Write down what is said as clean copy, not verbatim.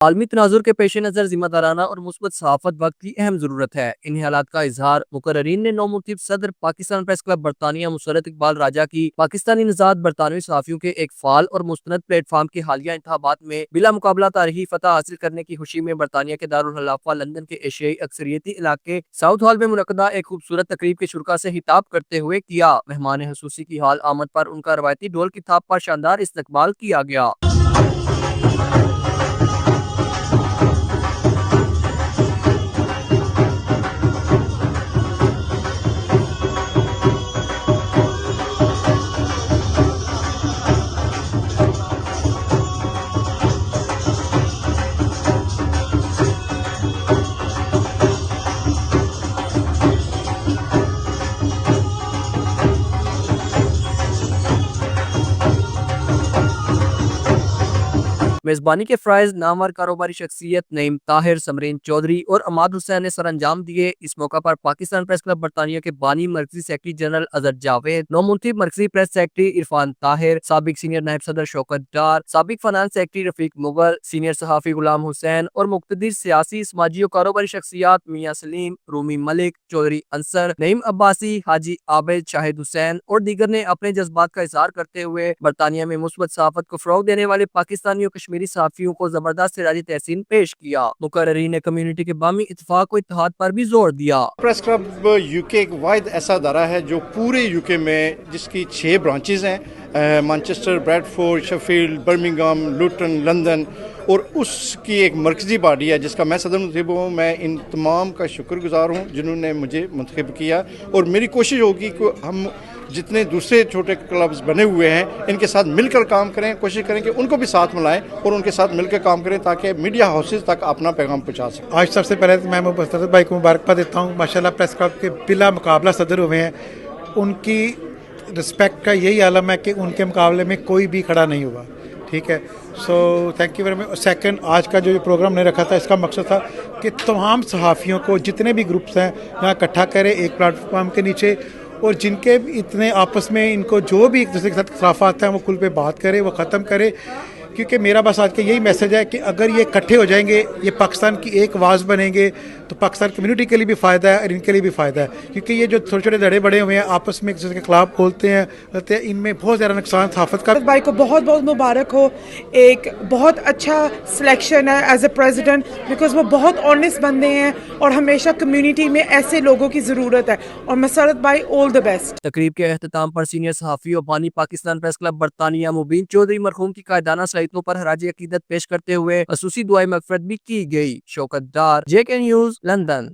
عالمی تناظر کے پیش نظر ذمہ دارانہ اور مثبت صحافت وقت کی اہم ضرورت ہے۔ ان حالات کا اظہار مقررین نے 9 منتخب صدر پاکستان پریس کلب برطانیہ مسرت اقبال راجہ کی پاکستانی نژاد برطانوی صحافیوں کے ایک فعال اور مستند پلیٹ فارم کے حالیہ انتخابات میں بلا مقابلہ تاریخی فتح حاصل کرنے کی خوشی میں برطانیہ کے دارالخلافہ لندن کے ایشیائی اکثریتی علاقے ساؤتھ ہال میں منعقدہ ایک خوبصورت تقریب کے شرکاء سے خطاب کرتے ہوئے کیا۔ مہمان خصوصی کی حال آمد پر ان کا روایتی ڈھول کی تھاپ پر شاندار استقبال کیا گیا۔ میزبانی کے فرائض نامور کاروباری شخصیت نعیم طاہر، سمرین چودھری اور عماد حسین نے سر انجام دیے۔ اس موقع پر پاکستان پریس کلب برطانیہ کے بانی مرکزی سیکرٹری جنرل اظہر جاوید، نو منتخب مرکزی پریس سیکرٹری عرفان طاہر، سابق سینئر نائب صدر شوکت ڈار، سابق فنانس سیکرٹری رفیق مغل، سینئر صحافی غلام حسین اور مقتدر سیاسی، سماجی اور کاروباری شخصیات میاں سلیم، رومی ملک، چودھری انصر، نعیم عباسی، حاجی عابد، شاہد حسین اور دیگر نے اپنے جذبات کا اظہار کرتے ہوئے برطانیہ میں مثبت صحافت کو فروغ دینے والے پاکستانی اور کشمیری صحافیوں کو زبردست خراج تحسین پیش کیا۔ مقررین نے کمیونٹی کے باہمی اتفاق و اتحاد پر بھی زور دیا۔ پریس کلب یو کے ایک واحد ایسا ادارہ ہے جو پورے یو کے میں جس کی 6 برانچز ہیں، Manchester, Bradford, Sheffield, Birmingham, Luton, London, اور اس کی ایک مرکزی باڈی ہے جس کا میں صدر منتخب ہوں۔ میں ان تمام کا شکر گزار ہوں جنہوں نے مجھے منتخب کیا، اور میری کوشش ہوگی کہ ہم جتنے دوسرے چھوٹے کلبز بنے ہوئے ہیں ان کے ساتھ مل کر کام کریں، کوشش کریں کہ ان کو بھی ساتھ ملائیں اور ان کے ساتھ مل کر کام کریں تاکہ میڈیا ہاؤسز تک اپنا پیغام پہنچا سکیں۔ آج سب سے پہلے میں مسرت بھائی کو مبارکباد دیتا ہوں۔ ماشاءاللہ پریس کلب کے بلا مقابلہ صدر ہوئے ہیں۔ ان کی رسپیکٹ کا یہی عالم ہے کہ ان کے مقابلے میں کوئی بھی کھڑا نہیں ہوا، ٹھیک ہے۔ So thank you very much. Second, آج کا جو پروگرام نے رکھا تھا اس کا مقصد تھا کہ تمام صحافیوں کو جتنے بھی گروپس ہیں یہاں اکٹھا کرے ایک پلیٹ فارم کے نیچے، اور جن کے اتنے آپس میں ان کو جو بھی ایک دوسرے کے ساتھ اختلافات ہیں وہ کھل پہ بات کرے، وہ ختم کرے، کیونکہ میرا بس آج کا یہی میسج ہے کہ اگر یہ اکٹھے ہو جائیں گے، یہ پاکستان کی ایک آواز بنیں گے، تو پاکستان کمیونٹی کے لیے بھی فائدہ ہے اور ان کے لیے بھی فائدہ ہے، کیونکہ یہ جو چھوٹے چھوٹے دھڑے بڑے ہوئے ہیں آپس میں ایک دوسرے کے خلاف بولتے ہیں، ان میں بہت زیادہ نقصان صحافت کا۔ بھائی کو بہت بہت مبارک ہو، ایک بہت اچھا سلیکشن ہے ایز اے پریزیڈنٹ، بیکاز وہ بہت آنیسٹ بندے ہیں اور ہمیشہ کمیونٹی میں ایسے لوگوں کی ضرورت ہے، اور مسرت بھائی آل دا بیسٹ۔ تقریب کے اختتام پر سینئر صحافی اور بانی پاکستان پریس کلب برطانیہ مبین چودھری مرحوم کی قائدانہ صلاحیتوں پر خراج عقیدت پیش کرتے ہوئے خصوصی دعائے مغفرت بھی کی گئی۔ شوکت ڈار، JK نیوز، لندن۔